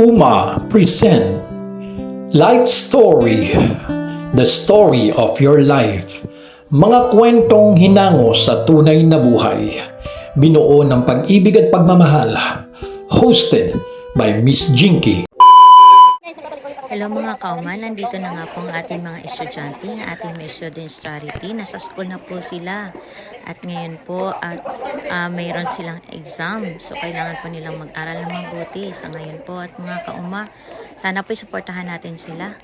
Uma present Life Story, the story of your life. Mga kwentong hinango sa tunay na buhay. Binuo ng pag-ibig at pagmamahal. Hosted by Miss Jinky. Hello mga kauman, nandito na nga po ang ating mga estudyante, ang ating may students charity. Nasa school na po sila at ngayon po at mayroon silang exam. So kailangan po nilang mag-aral ng mabuti sa ngayon po. At mga kauma, sana po suportahan natin sila.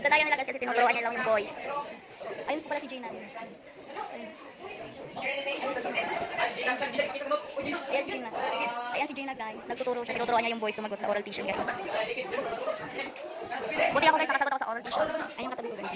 Dadaya nila guys kasi tinuturuan niya lang yung boys. Ayun po pala si Jane namin. Ayan si Jane na. Ayan si Jane na guys. Nagtuturo siya. Tinuturuan niya yung boys sumagot sa oral tuition guys. Buti ako guys nakasagot ako sa oral tuition. Ayun yung katabi ko guys.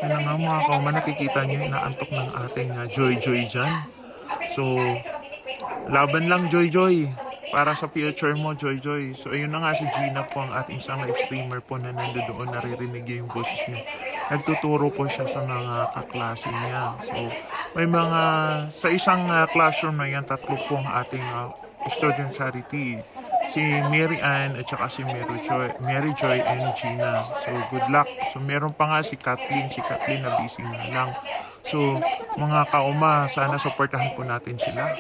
Ano nga mga kauman, nakikita nyo inaantok ng ating Joy dyan. So, laban lang Joy para sa future mo Joy. So ayun na nga, si Gina po ang ating isang live streamer po na nandoon, naririnig yung boses niya. Nagtuturo po siya sa mga kaklase niya. So may mga, sa isang classroom na yan, tatlo po ang ating student charity. Si Mary Ann at saka si Mary Joy and Gina. So good luck. So meron pa nga si Kathleen na busy na lang. So mga kauma, sana supportahan po natin sila.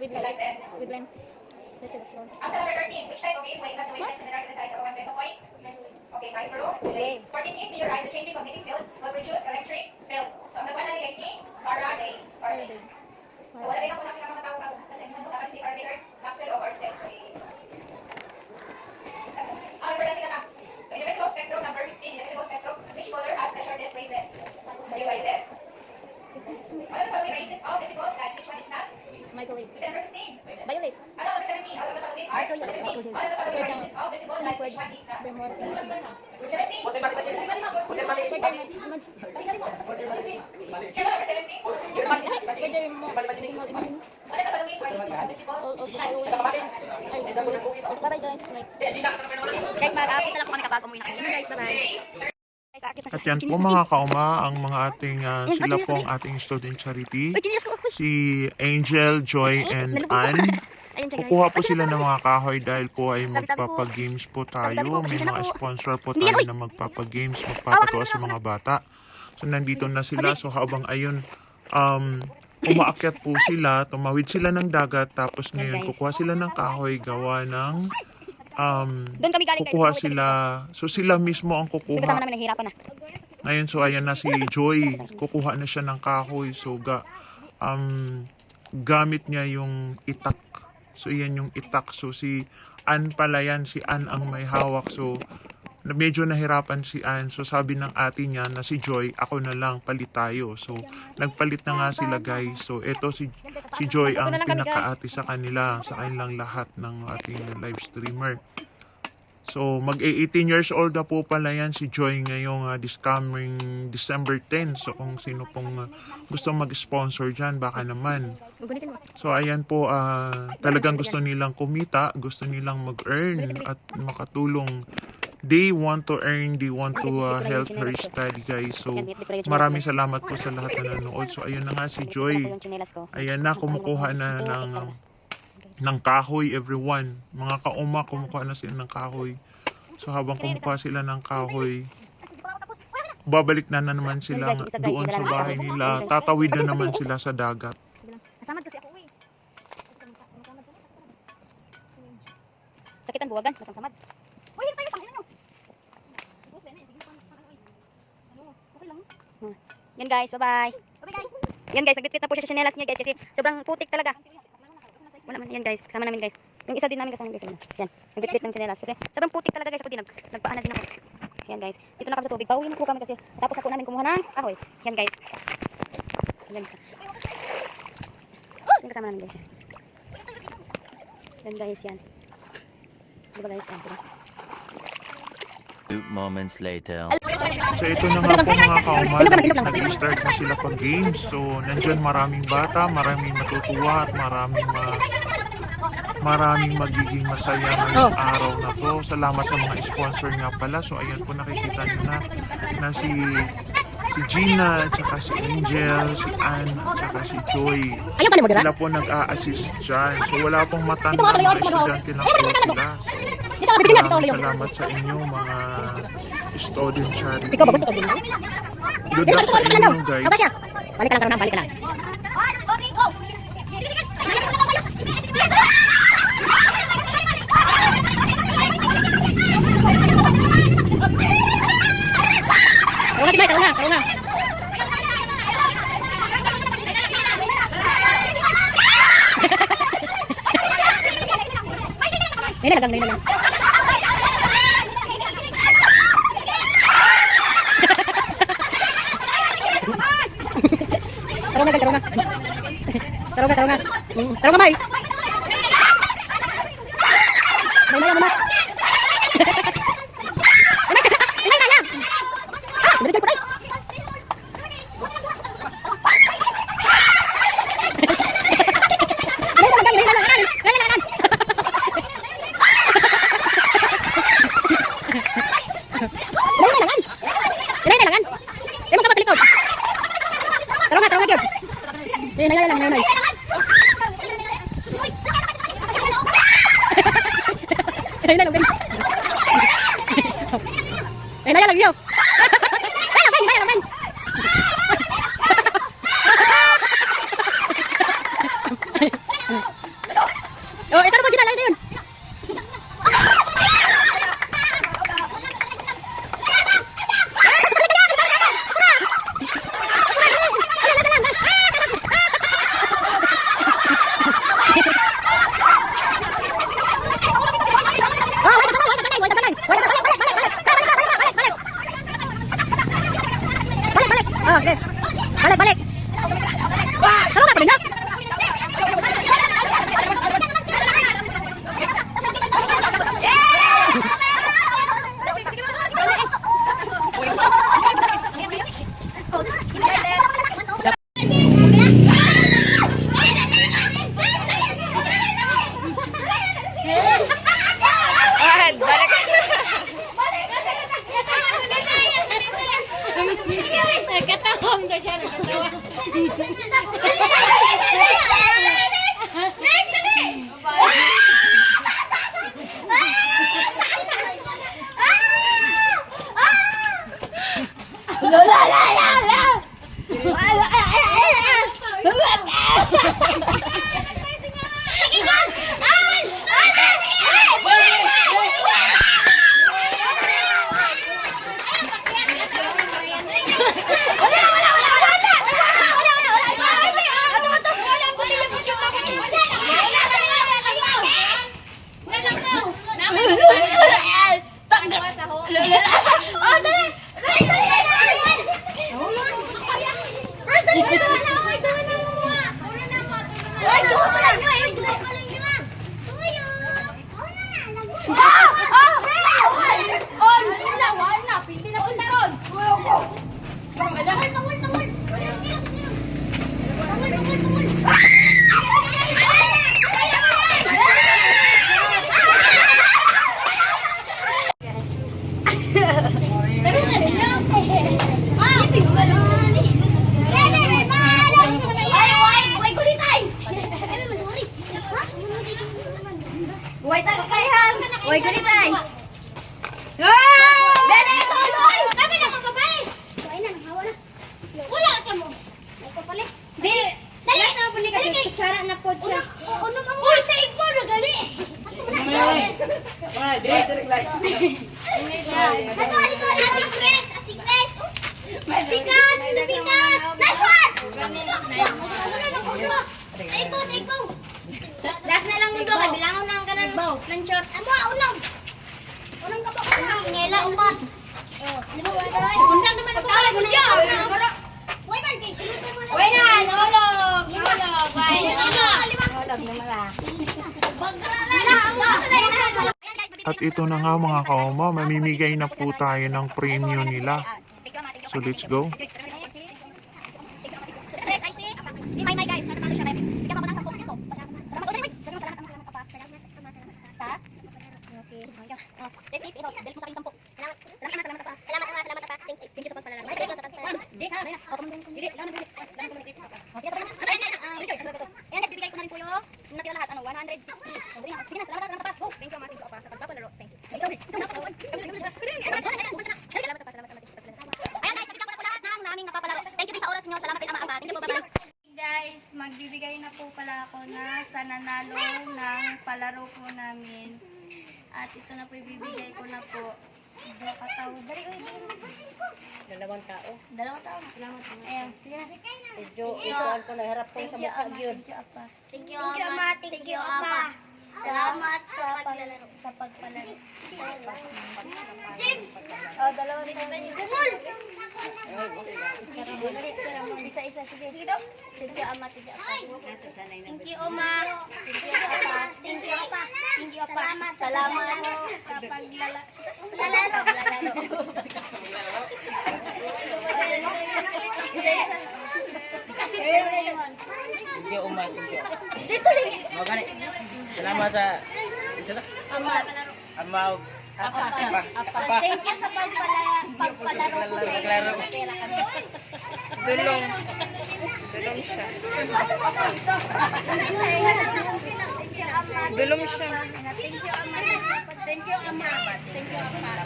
With Glenn. After number 13, which type of game weight has the wavelength similar to the size of a 1 peso coin? Okay, fine. Okay. 14, visualize the changing magnetic field will produce electric field. So ang nagwana nila is ni Faraday. So wala din ako namin mga tao-tao kasi hindi mo dapat si Faraday, Maxwell, or Ørsted. Ang important nila na. So in the electrical spectrum, number 15, in the electrical spectrum, which color has the shortest wavelength? Wavelength. Ano the following races all visible and which one is not? Microwave. The number 15. Violet. Ano number 17? Ano number 17? Art. Arthur. Word is visible, light, Word. shine, is dark. Bermor. 17. Sir, Here, number 17. Whether mo. Ano na palagay? Word is visible, All of the shine, following. Ay, bye guys. Guys, mag-aakit na lang po kami kapag umuwi na kami. Guys, bye-bye. At yan po mga kauma, ang mga ating, sila po ang ating student charity. Si Angel, Joy, and Ann. Kukuha po sila ng mga kahoy dahil po ay magpapagames po tayo. May mga sponsor po tayo na magpapagames, magpapatuwa sa mga bata. So nandito na sila. So habang ayun, umaakyat po sila, tumawid sila ng dagat, tapos ngayon kukuha sila ng kahoy, gawa ng Doon kami galing. kukuha sila. So sila mismo ang Kasama kukuha. namin nahihirapan na. Ngayon, so ayan na si Joy. Kukuha na siya ng kahoy. So gamit niya yung itak. So yan yung itak. So si Ann pala yan. Si Ann ang may hawak. So medyo nahirapan si Ann. So sabi ng ate niya na si Joy, ako na lang, palit tayo. So nagpalit na nga sila guys. So eto si Joy ang pinakaate sa kanila, sa kanilang lahat ng ating live streamer. So, mag-18 years old na po pala yan si Joy ngayong this coming December 10. So, kung sino pong gusto mag-sponsor dyan, baka naman. So, ayan po, talagang gusto nilang kumita, gusto nilang mag-earn at makatulong. They want to earn, they want to help her study, guys. So, maraming salamat po sa lahat na nanonood. So, ayun na nga si Joy. Ayan na, kumukuha na ng kahoy, everyone. Mga kauma, kumukuha na sila ng kahoy. So habang kumukuha sila ng kahoy, babalik na naman sila doon sa bahay nila. Tatawid na naman sila sa dagat. Nasamad kasi ako eh. Sakitan buwagan, masamsamad. Uy, hindi tayo, pangilan nyo. Okay lang. Yan guys, bye-bye. Bye-bye guys. Yan guys, nagbitbit na po siya sa chinelas niya guys kasi sobrang putik talaga. Wala man, yan guys, kasama namin guys. Yung isa din namin kasama guys. Yan, nagbitbit ng chinelas kasi sobrang putik talaga guys. Ako din, nagpaana din ako. Yan guys, dito na kami sa tubig. Pauwi na po kami kasi tapos na po namin kumuha ng kahoy. Yan guys. Yan guys. Yan kasama namin guys. Yan guys, yan. Diba guys, yan. Diba? 2 moments later. So ito na nga po mga kauma, nag-start na sila pag-games. So nandyan maraming bata, maraming matutuwa at maraming magiging masaya ngayong araw na to. Salamat sa mga sponsor nga pala. So ayan po nakikita nyo na si Gina, at saka si Angel, si Ann, at saka si Joy. Sila po nag-a-assist dyan. So wala pong matanda, mga estudyante lang po sila. Maraming salamat sa inyo mga student charity. Good luck sa inyo guys. Balik ka lang, balik ka lang. Taro na. Ngayon na lang. Taro na. Taro nga, May. May naman. Oh, ito na po ginalay na yun. Balik. Taro nga, Uy, tayo kayan! Uy, ganit ay! Dali! Kami na mga babae! Uy na, nanghawa na. Wala ka mo. May kapalit. Dali! Dali! Dali kay! Kutsara na po siya. Ano mo? Uy, sa igbo na gali! Ato, ating press! Ating press! Bigas! Bigas! Nice one! Sa igbo! Sa igbo! Last na lang mundo, kabilangon na ang kanan ng shot. Amo, unog! Unang ka pa ko na. Ngela, upat. Ano ba, taray? Unsang naman ako. Taray mo dyan. Uy, man, kay sulot mo na. Uy na, nolog. Nolog. Nolog na mala. At ito na nga mga kaoma, mamimigay na po tayo ng premium nila. So let's go. Stress, I see. Si May guys, natatalo siya rin. Bigyan mo ko ng 10 piso. Salamat, ulit. Salamat pa. Sa? Okay. 50 pesos. Bill mo sa akin 10. Salamat pa. Salamat pa. Thank you sa pagpalala. Thank you sa pagpalala. Ayan, guys, bibigay ko na rin po yung natira lahat. 160. Sige na, salamat pa. Go. Thank you, Ama. Thank you, Apa. Sa pagpapalaro. Thank you. Salamat pa. Ayan, guys, nabigyan ko na po lahat ng naming napapalaro. Thank you din sa oras nyo. Salamat din, Ama. Thank you po, bye-bye. Guys, magbibigay na po pala ako na sa nanalo ng palaro po namin. At ito na po ibibigay ko na po. Dalawa katao. Dalawang tao. Salamat po. Ayan, sige na. Medyo ituan ko naharap ko sa mukha yun. Thank you, Ama. Thank you, Ama. Salamat sa paglalaro. Sa pagpalaro. James! Oh, dalawa rin naman yun. Gumul! Isa-isa, sige. Thank you, Ama. Thank you, Apa. Thank you, Oma. Thank you, Apa. Thank you, Apa. Thank you, Apa. Salamat sa paglalaro. Isa-isa. Thank you, Uma. Thank you. Mau gani? Salamat sa Ama. Ama. Thank you sa pagpalaro ko sa inyo. Pera kami. Dulong siya. Dulong siya. Thank you, Ama. Thank you, Ama. Thank you, Ama.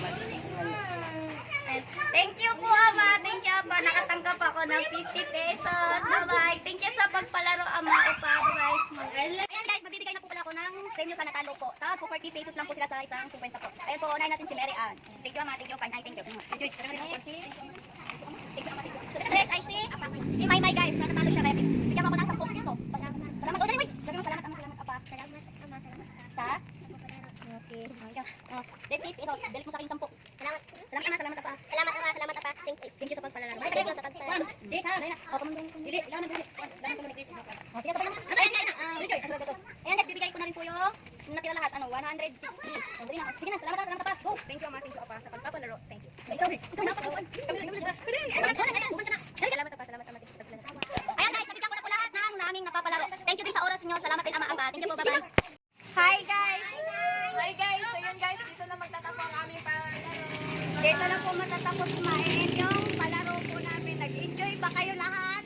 Thank you po, Ama. Thank you, Ama. Nakatanggap ako ng 50 pesos. Bye-bye. Thank you sa pagpalaro, Ama. Opa, bye-bye. Ayan guys, magbibigay na po pala ako ng premyo sa natalo po. Tawag po 40 pesos lang po sila sa isang 50 po. Ayan po, unahin natin si Mary Ann. Thank you, Ama. Thank you, Fine. Thank you. Thank you, Ama. Stress, I see. Si May guys, natatalo siya rin. Bigyan mo ako ng 10 piso. Salamat, Oday, wait. Sabi mo, salamat, Ama. Salamat, Apa. Salamat, Ama. Sa? Okay. 50 pesos. Bill mo sa akin 10. Salamat. Salamat, Ama. Salamat, Apa. Salamat, Ama. Salamat, Apa. Thank you sa pagpalala. Thank you sa pagpalala. Sige, sabay naman. Ayan guys, bibigay ko na rin po yung natira lahat. 160. Sige na, salamat pa. Go. Thank you, Ama. Thank you, Apa. Sa pagpapalaro. Thank you. Salamat pa. Ayan guys, nabigyan ko na po lahat ng naming napapalaro. Thank you din sa oras niyo. Salamat din, Ama, Apa. Thank you po, bye-bye. Hi, guys. Hi, guys. So, yun, guys. Dito na magtatapos ang aming palaro. Dito na po matatapos kumain yung palaro po namin. Nag-enjoy ba kayo lahat?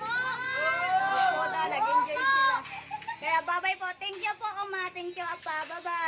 Oo, nag-enjoy sila. Kaya bye-bye po. Thank you po, Ama. Thank you, Apa. Bye-bye.